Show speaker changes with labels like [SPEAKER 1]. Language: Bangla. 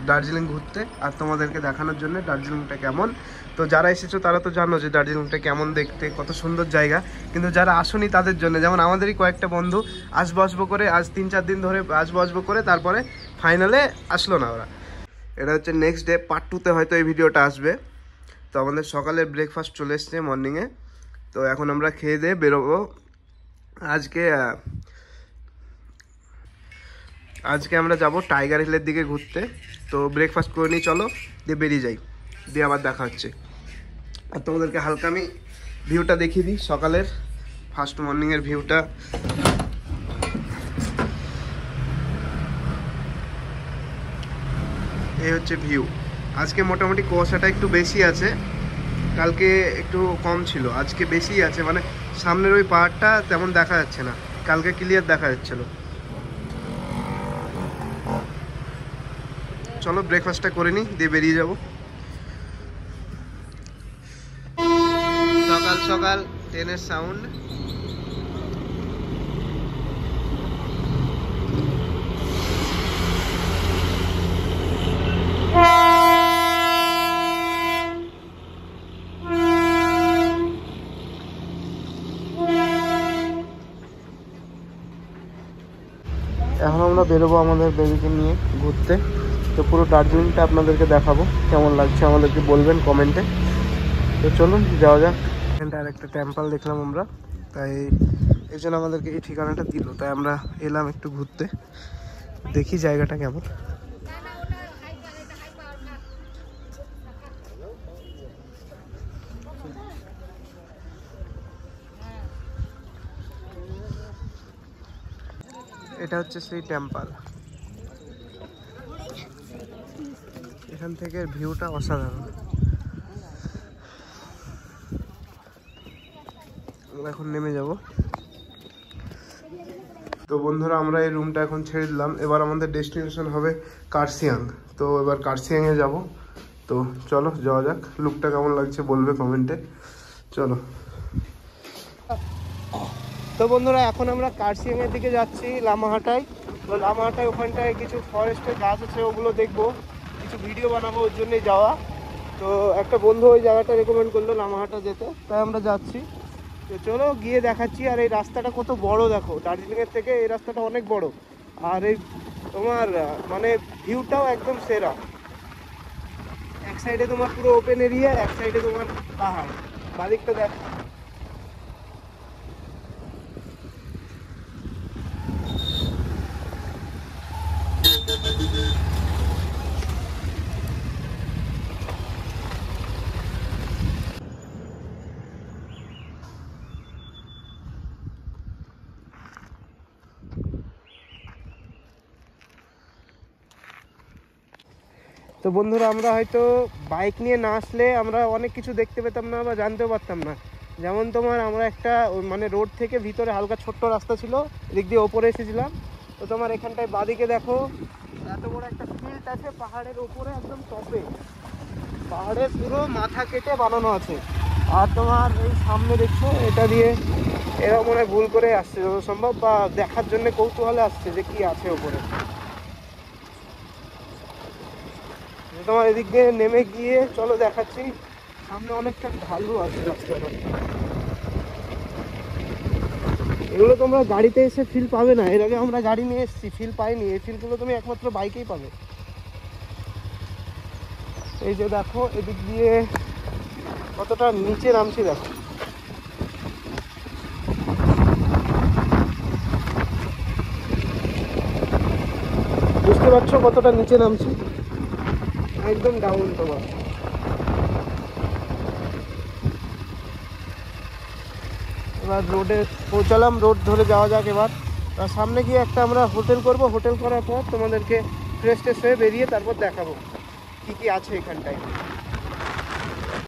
[SPEAKER 1] দার্জিলিং ঘুরতে আর তোমাদেরকে দেখানোর জন্য দার্জিলিংটা কেমন। তো যারা এসেছো তারা তো জানো যে দার্জিলিংটা কেমন দেখতে, কত সুন্দর জায়গা। কিন্তু যারা আসেনি তাদের জন্য, যেমন আমাদেরই কয়েকটা বন্ধু আসবো করে আজ 3-4 দিন ধরে আসবো করে তারপরে ফাইনালে আসলো না ওরা। এটা হচ্ছে নেক্সট ডে, পার্ট 2-তে হয়তো এই ভিডিওটা আসবে। তো আমাদের সকালের ব্রেকফাস্ট চলে এসছে মর্নিংয়ে। তো এখন আমরা খেয়ে দিয়ে বেরোবো। আজকে আমরা যাব টাইগার হিলের দিকে ঘুরতে। তো ব্রেকফাস্ট করে নিই, চলো দিয়ে বেরিয়ে যাই, দিয়ে আবার দেখা হচ্ছে। আর তোমাদেরকে হালকা আমি ভিউটা দেখিয়ে দিই, সকালের ফার্স্ট মর্নিংয়ের ভিউটা। এই হচ্ছে ভিউ। আজকে মোটামুটি কুয়াশাটা একটু বেশি আছে, কালকে একটু কম ছিল, আজকে বেশি আছে। মানে সামনের ওই পাহাড়টা তেমন দেখা যাচ্ছে না, কালকে ক্লিয়ার দেখা যাচ্ছিলো। চলো ব্রেকফাস্টটা করে নিই, দিয়ে বেরিয়ে যাব। সকাল সকাল ট্রেনের সাউন্ড। এখন আমরা বেরোবো আমাদের বেবিকে নিয়ে ঘুরতে। তো পুরো দার্জিলিংটা আপনাদেরকে দেখাবো, কেমন লাগছে আমাদেরকে বলবেন কমেন্টে। তো চলুন যাওয়া যাক। এখানটা আর একটা টেম্পল দেখলাম আমরা, তাই এই জন্য আমাদেরকে এই ঠিকানাটা দিল, তাই আমরা এলাম একটু ঘুরতে, দেখি জায়গাটা কেমন। এটা হচ্ছে সেই টেম্পল, এখান থেকে ভিউটা অসাধারণ। আমরা এখন নেমে যাব। তো বন্ধুরা, আমরা এই রুমটা এখন ছেড়ে দিলাম। এবার আমাদের ডেস্টিনেশন হবে কার্শিয়াং। তো এবার কার্শিয়াংয়ে যাব। তো চলো যাওয়া যাক। লুকটা কেমন লাগছে বলবে কমেন্টে। চলো। তো বন্ধুরা, এখন আমরা কার্শিয়াংয়ের দিকে যাচ্ছি, লামাহাটায়। তো লামাহাটায় ওখানটায় কিছু ফরেস্টের গাছ আছে, ওগুলো দেখবো, কিছু ভিডিও বানাবো, ওর জন্যই যাওয়া। তো একটা বন্ধু ওই জায়গাটা রেকমেন্ড করলো লামাহাটা যেতে, তাই আমরা যাচ্ছি। তো চলো গিয়ে দেখাচ্ছি। আর এই রাস্তাটা কত বড় দেখো, দার্জিলিংয়ের থেকে এই রাস্তাটা অনেক বড়। আর এই তোমার মানে ভিউটাও একদম সেরা। এক সাইডে তোমার পুরো ওপেন এরিয়া, এক সাইডে তোমার পাহাড়, বাদিকটা দেখো। তো বন্ধুরা, আমরা হয়তো বাইক নিয়ে না আসলে আমরা অনেক কিছু দেখতে পেতাম না বা জানতেও পারতাম না। যেমন তোমার আমরা একটা মানে রোড থেকে ভিতরে হালকা ছোট্ট রাস্তা ছিল, এদিক দিয়ে ওপরে এসেছিলাম। তো তোমার এখানটায় বাদিকে দেখো এত বড় একটা ফিল্ড আছে, পাহাড়ের ওপরে একদম টপে, পাহাড়ের পুরো মাথা কেটে বানানো আছে। আর তোমার এই সামনে দেখছো, এটা দিয়ে এরা মনে হয় ভুল করে আসছে যত সম্ভব, বা দেখার জন্য কৌতূহলে আসছে যে কি আছে ওপরে। তোমার এদিক দিয়ে নেমে গিয়ে চলো দেখাচ্ছি, সামনে অনেকটা ঢালু আছে রাস্তাটা। এগুলো তোমরা গাড়িতে এসে ফিল পাবে না, এর আগে আমরা গাড়ি নিয়ে এসেছি, ফিল পাইনি। এই ফিলগুলো তুমি একমাত্র বাইকেই পাবে। এই যে দেখো এদিক দিয়ে কতটা নিচে নামছি দেখো। বুঝতে পারছো কতটা নিচে নামছি, একদম ডাউন তোমার। এবার রোডে পৌঁছালাম, রোড ধরে যাওয়া যাক এবার। আর সামনে গিয়ে একটা আমরা হোটেল করব, হোটেল করার পর তোমাদেরকে ফ্রেশ ট্রেশ হয়ে বেরিয়ে তারপর দেখাবো কি কি আছে এখানটায়।